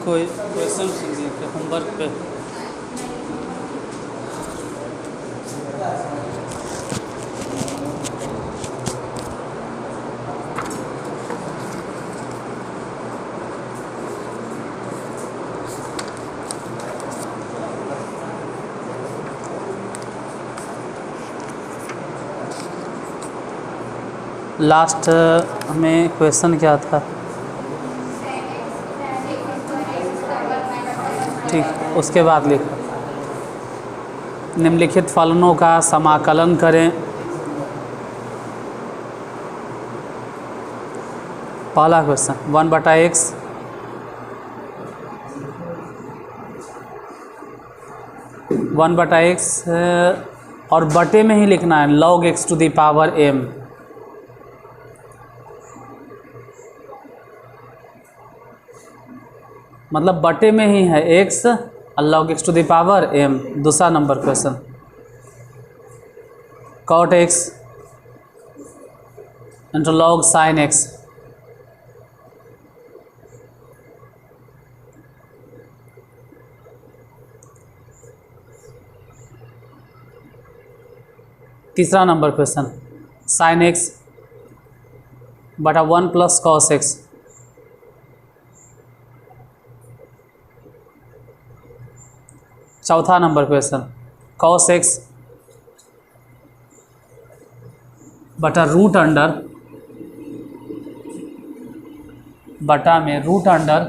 कोई क्वेश्चन देखे होमवर्क पे। लास्ट में क्वेश्चन क्या था? ठीक, उसके बाद लिखो निम्नलिखित फलनों का समाकलन करें। पहला क्वेश्चन 1/x 1/x और बटे में ही लिखना है log x to the power m। मतलब बटे में ही है x और log x to the power m। दूसरा number question cot x into log sin x। तीसरा नंबर क्वेश्चन sin x बटा 1 + cos x। चौथा नंबर क्वेश्चन cos x बटा रूट अंडर बटा में रूट अंडर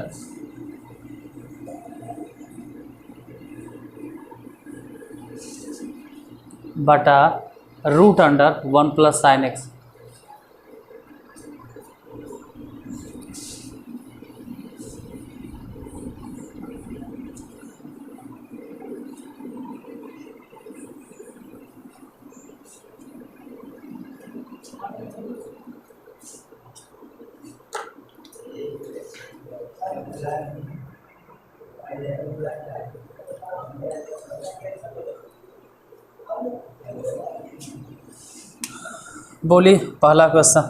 बटा रूट अंडर 1 + sin x। बोली पहला क्वेश्चन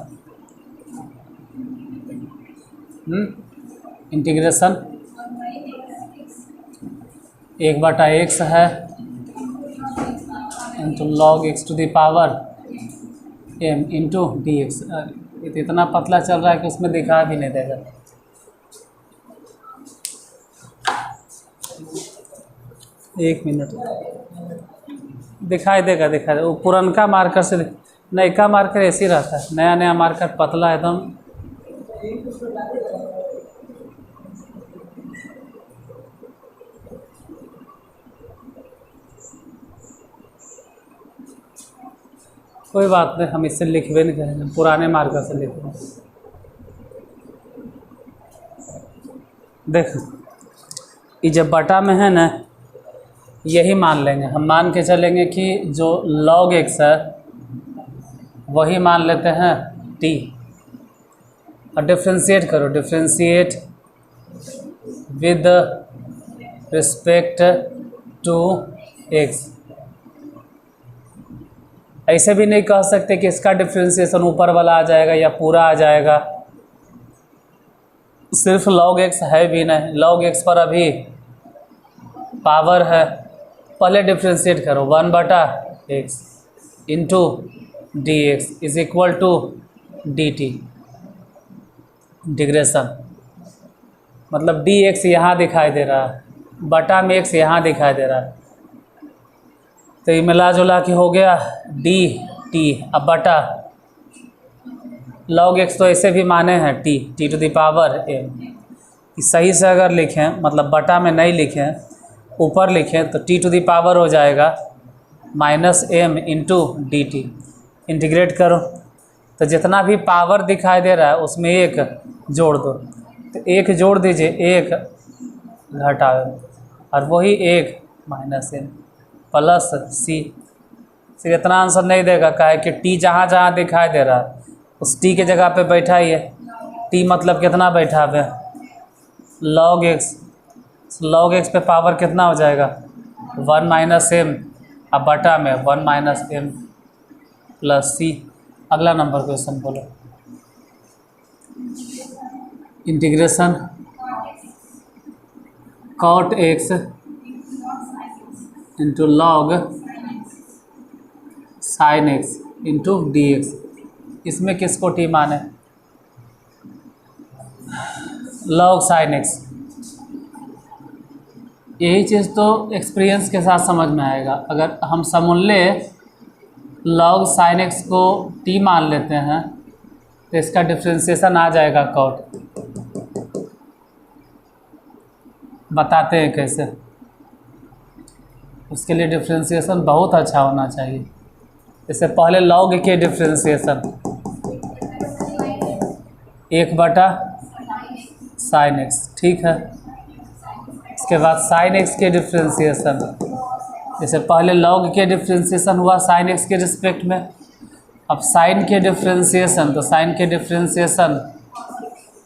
इंटीग्रेशन 1/x है into log x to the power m into dx। इतना पतला चल रहा है कि उसमें दिखा भी नहीं देगा। एक मिनट दिखाई देगा वो पुरनका मार्कर से नया मार्कर ऐसे ही रहता है। नया मार्कर पतला एकदम। कोई बात नहीं, हम इससे लिखवे नहीं करेंगे, पुराने मार्कर से लिखेंगे। देखो ये जब बटा में है ना, यही मान लेंगे हम। मान के चलेंगे कि जो log x है वही मान लेते हैं t और डिफ्रेंशिएट करो। Differentiate with respect to x। ऐसे भी नहीं कह सकते कि इसका डिफ्रेंशिएशन ऊपर वाला आ जाएगा या पूरा आ जाएगा। सिर्फ log x है भी नहीं, log x पर अभी पावर है। पहले डिफ्रेंशिएट करो 1/x into dx is equal to dt। Integration मतलब dx यहाँ दिखाई दे रहा है, बटा में x यहाँ दिखाई दे रहा है, तो ये मिला जुला के हो गया dt। अब बटा log x तो ऐसे भी माने हैं t to the power m। सही से अगर लिखें, मतलब बटा में नहीं लिखें, ऊपर लिखें तो t to the power हो जाएगा -m इंटू dt। इंटीग्रेट करो तो जितना भी पावर दिखाई दे रहा है उसमें एक जोड़ दो, तो एक जोड़ दीजिए, एक घटाओ और वही एक -m प्लस c। सिर्फ इतना आंसर नहीं देगा, काहे कि t जहाँ जहाँ दिखाई दे रहा है उस t के जगह पे बैठा ही है। t मतलब कितना बैठा है log x। log x पे पावर कितना हो जाएगा 1 - m। अब बटा में 1 - m प्लस c। अगला नंबर क्वेश्चन बोलो। Integration cot x into log sine x into d x. इसमें किसको टी माने? Log sine x. यही चीज़ तो एक्सपीरियंस के साथ समझ में आएगा। अगर हम समूल्य लॉग साइन एक्स को टी मान लेते हैं तो इसका डिफ्रेंसिएशन आ जाएगा कॉट। बताते हैं कैसे। उसके लिए डिफ्रेंसिएशन बहुत अच्छा होना चाहिए। इससे पहले लॉग के डिफ्रेंसिएशन 1/sin x, ठीक है। इसके बाद sin x के डिफ्रेंसिएशन, जैसे पहले log के डिफ्रेंसिएशन हुआ sin x के रिस्पेक्ट में, अब sin के डिफ्रेंसिएशन, तो sin के डिफ्रेंसिएशन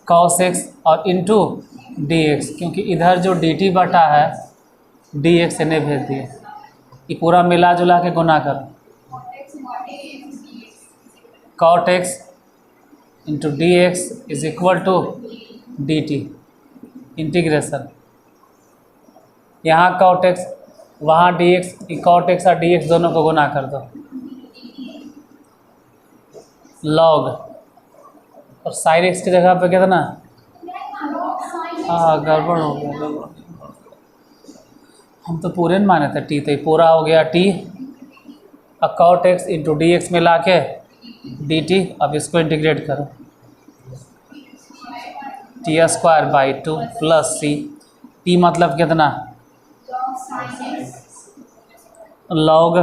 cos x और इंटू dx, क्योंकि इधर जो dt बटा है dx इन्हें भेज दिए। ये पूरा मिला जुला के गुना कर cot x into d x is equal to d t integration. यहाँ cot x वहाँ dx, cot x और dx दोनों को गुना कर दो log, और sin x की जगह पे कितना? हाँ गड़बड़ हो गया, गड़बड़। हम तो पूरे न माने थे t, तो ये पूरा हो गया t। अब cot x into d x मिला के डी टी। अब इसको इंटीग्रेट करो, t²/2 प्लस c। t मतलब कितना? log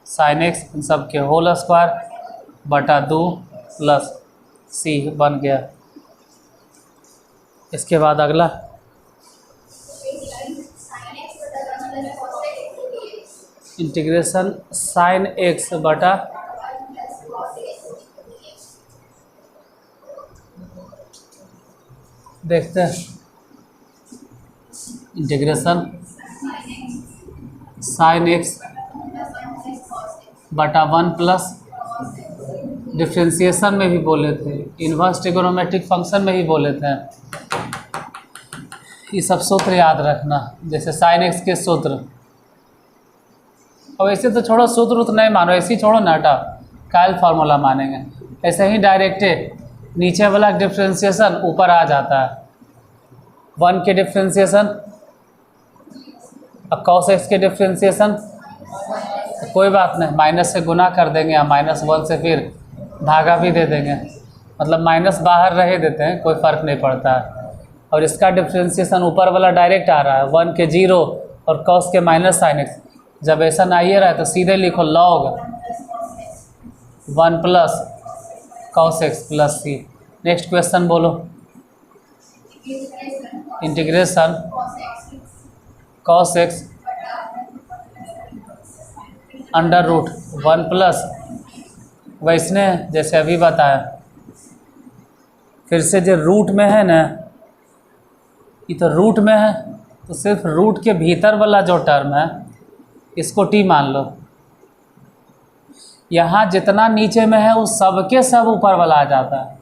sin x इन सब के होल स्क्वायर बटा 2 प्लस c बन गया। इसके बाद अगला इंटीग्रेशन sin x बटा देखते हैं इंटीग्रेशन sin x बटा 1 प्लस डिफ्रेंसिएशन में भी बोले थे, इन्वर्स ट्रिगोनोमेट्रिक फंक्शन में भी बोले थे। ये सब सूत्र याद रखना, जैसे sin x के सूत्र। और ऐसे तो छोड़ो, सूत्र तो नहीं मानो, ऐसे ही छोड़ो ना, हटा कायल फार्मूला मानेंगे। ऐसे ही डायरेक्ट नीचे वाला डिफ्रेंसिएशन ऊपर आ जाता है। 1 के डिफ्रेंसिएशन, अब cos x के डिफ्रेंसिएशन, कोई बात नहीं, माइनस से गुना कर देंगे या -1 से फिर धागा भी दे देंगे, मतलब माइनस बाहर रहे देते हैं, कोई फ़र्क नहीं पड़ता है। और इसका डिफ्रेंसिएशन ऊपर वाला डायरेक्ट आ रहा है, 1 के 0 और cos के -sin x। जब ऐसा ना आइए रहा है तो सीधे लिखो log 1 plus cos x plus c। Next question बोलो। इंटीग्रेशन cos x √1 प्लस वैसने जैसे अभी बताया, फिर से जो रूट में है ना, ये तो रूट में है, तो सिर्फ रूट के भीतर वाला जो टर्म है इसको टी मान लो। यहाँ जितना नीचे में है वो सब के सब ऊपर वाला आ जाता है।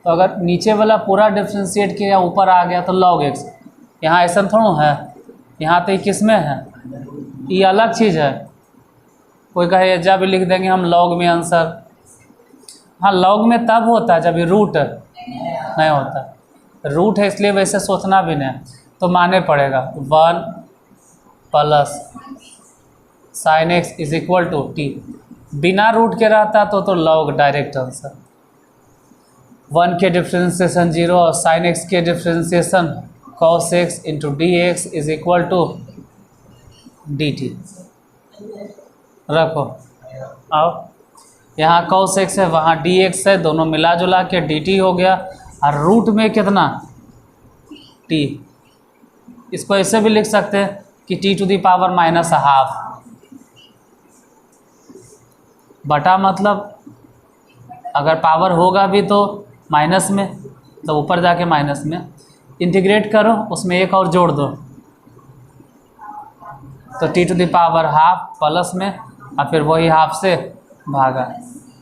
तो अगर नीचे वाला पूरा डिफ्रेंशिएट किया ऊपर आ गया तो log x। यहाँ ऐसा थोड़ा है, यहाँ तो ये किस में है, ये अलग चीज़ है। कोई कहे जब लिख देंगे हम log में आंसर, हाँ log में तब होता है जब ये रूट नहीं होता। रूट है इसलिए वैसे सोचना भी नहीं, तो माने पड़ेगा 1 plus sin x is equal to t. बिना रूट के रहता तो log डायरेक्ट आंसर। 1 के डिफ्रेंसिएशन 0 और sin x के differentiation cos x into d x is equal to d t. रखो, आओ, यहाँ cos x है, वहाँ dx है, दोनों मिला जुला के dt हो गया। और रूट में कितना? t। इसको ऐसे भी लिख सकते हैं कि t⁻⁻½ बटा, मतलब अगर पावर होगा भी तो माइनस में, तो ऊपर जाके माइनस में इंटीग्रेट करो, उसमें एक और जोड़ दो तो t⁻½ प्लस में, और फिर वही हाफ से भागा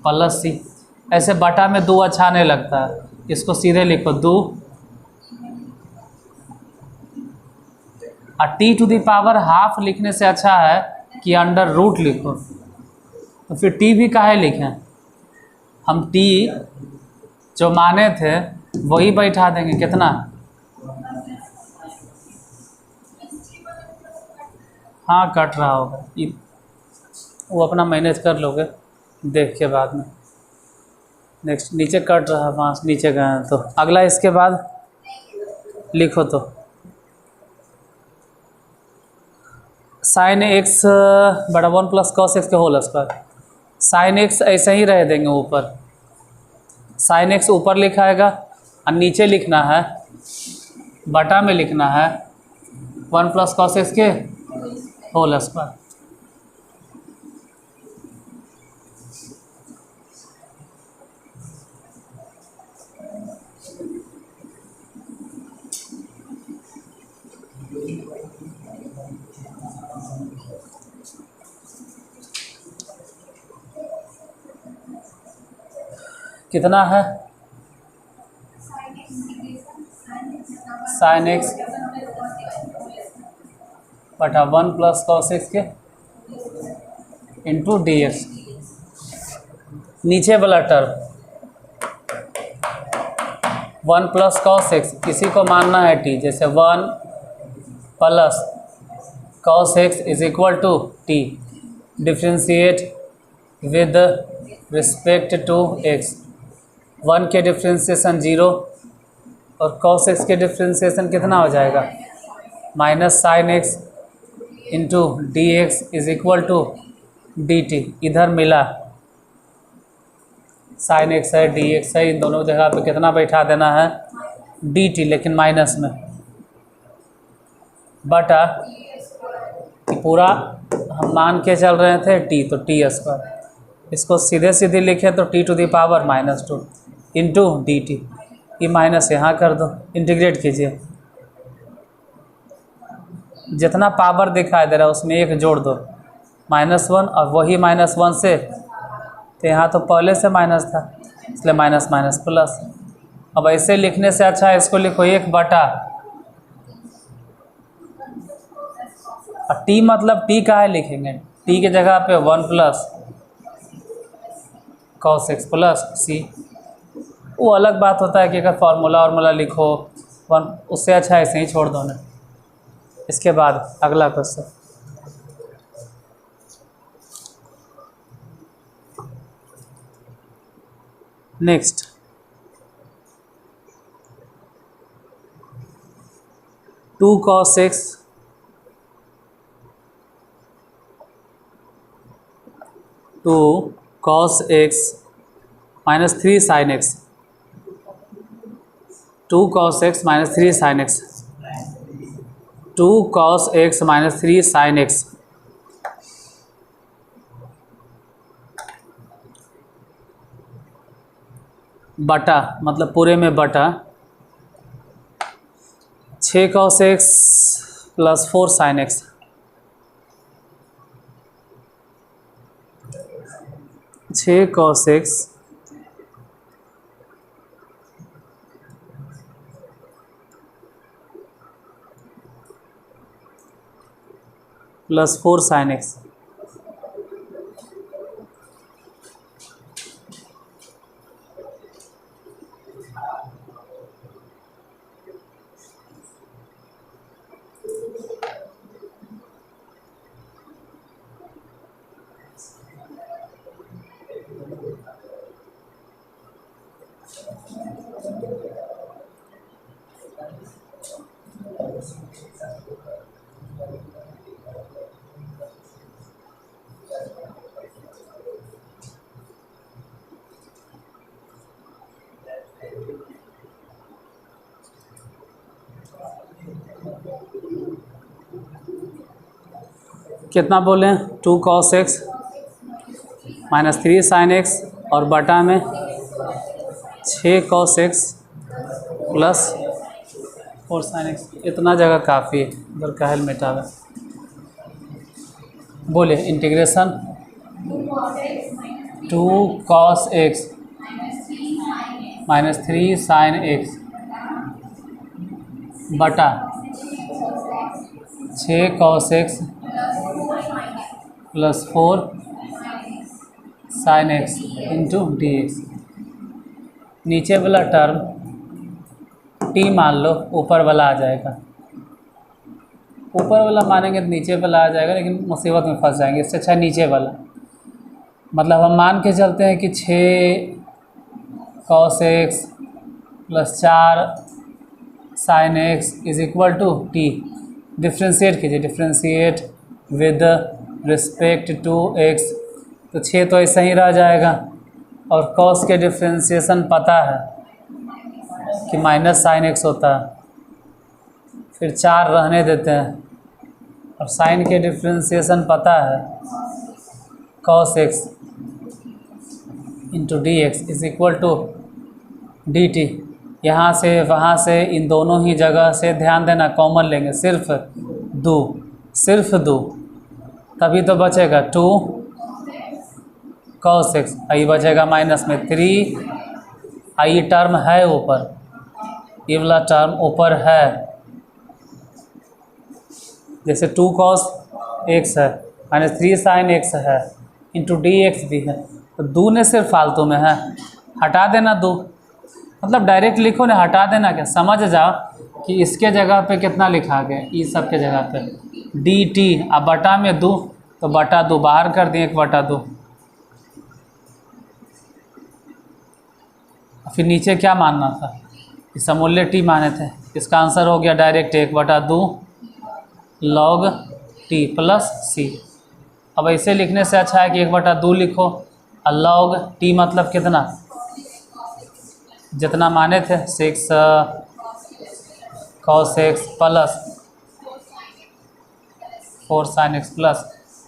प्लस c। ऐसे बटा में 2 अच्छा नहीं लगता है, इसको सीधे लिखो 2 और t to the power half लिखने से अच्छा है कि अंडर रूट लिखो। तो फिर टी भी काहे लिखें, हम टी जो माने थे वही बैठा देंगे। कितना, हाँ कट रहा होगा, वो अपना मैनेज कर लोगे देख के बाद में। नेक्स्ट नीचे कट रहा है, वहाँ नीचे गए हैं तो अगला इसके बाद लिखो। तो साइन एक्स बड़ा 1 प्लस कॉस एक्स के होल स्क्वायर। साइन एक्स ऐसे ही रह देंगे ऊपर, साइन एक्स ऊपर लिखाएगा और नीचे लिखना है, बटा में लिखना है 1 प्लस कॉस एक्स के होल स्क्वायर। कितना है, साइन एक्स बटा 1 प्लस कॉस एक्स के इंटू डी एक्स। नीचे वाला टर्म 1 प्लस कॉस एक्स, किसी को मानना है टी, जैसे 1 plus cos x is equal to T, differentiate with respect to x. 1 के डिफ्रेंशिएशन 0 और कॉस एक्स के डिफ्रेंशिएशन कितना हो जाएगा, minus sin x into d x is equal to d t. इधर मिला साइन एक्स है डी एक्स है, इन दोनों जगह पे कितना बैठा देना है, डी टी, लेकिन माइनस में, बटा पूरा हम मान के चल रहे थे टी, तो टी स्क्वायर। इसको सीधे सीधे लिखें तो t to the power -2 into d t. ये माइनस यहाँ कर दो, इंटीग्रेट कीजिए, जितना पावर दिखाई दे रहा है उसमें एक जोड़ दो, -1, और वही -1 से, तो यहाँ तो पहले से माइनस था इसलिए माइनस माइनस प्लस। अब ऐसे लिखने से अच्छा है इसको लिखो 1 बटा, और टी मतलब टी का है लिखेंगे, टी के जगह पे 1 प्लस कॉस एक्स प्लस सी। वो अलग बात होता है कि अगर फार्मूला लिखो 1, उससे अच्छा ऐसे ही छोड़ दो ना। इसके बाद अगला question, next 2 cos x cos x minus 3 sin x, 2 cos x minus 3 sin x, 2 cos x minus 3 sin x बटा, मतलब पूरे में बटा 6 cos x plus 4 sin x, 6 cos x plus 4 sin x। कितना बोले, 2 cos x minus 3 sin x और बटा में 6 cos x plus 4 sin x। इतना जगह काफ़ी है, उधर कहल मिटावे। बोले integration 2 cos x minus 3 sin x बटा 6 cos x plus 4 sin x into d x. नीचे वाला टर्म t मान लो, ऊपर वाला आ जाएगा। ऊपर वाला मानेंगे तो नीचे वाला आ जाएगा, लेकिन मुसीबत में फंस जाएंगे। इससे अच्छा नीचे वाला, मतलब हम मान के चलते हैं कि 6 cos x plus 4 sin x is equal to T. Differentiate कीजिए, differentiate with respect to x, तो 6 तो ऐसा ही रह जाएगा। और cos के डिफ्रेंशिएशन पता है कि माइनस sin x होता है, फिर 4 रहने देते हैं। और sin के डिफ्रेंशिएशन पता है cos x into d x is equal to d t. यहाँ से वहाँ से इन दोनों ही जगह से ध्यान देना कॉमन लेंगे, सिर्फ 2 तभी तो बचेगा 2 cos x, आई बचेगा माइनस में 3, आई टर्म है ऊपर, ये वाला टर्म ऊपर है। जैसे 2 cos x है माइनस 3 sin x है इंटू डी एक्स भी है, तो 2 ने सिर्फ फालतू में है, हटा देना 2, मतलब डायरेक्ट लिखो ना, हटा देना क्या, समझ जाओ कि इसके जगह पे कितना लिखा गया, ई सब के जगह पे डी टी। अब बटा में 2 तो बटा 2 बाहर कर दिए, 1/2। फिर नीचे क्या मानना था, कि समूल्य टी माने थे। इसका आंसर हो गया डायरेक्ट 1/2 log टी प्लस सी। अब ऐसे लिखने से अच्छा है कि 1/2 लिखो, और log टी मतलब कितना, जितना माने थे 6 cos x plus 4 sin x plus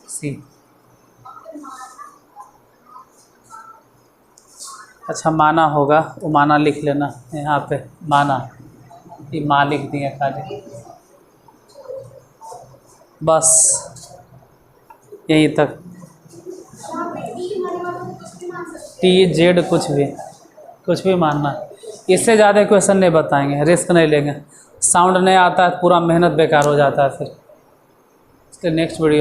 C. अच्छा माना होगा, वो माना लिख लेना यहाँ पे, माना ये माँ लिख दिए खाली, बस यहीं तक। टी जेड कुछ भी मानना, इससे ज़्यादा क्वेश्चन नहीं बताएंगे, रिस्क नहीं लेंगे। साउंड नहीं आता है, पूरा मेहनत बेकार हो जाता है फिर। इसके नेक्स्ट वीडियो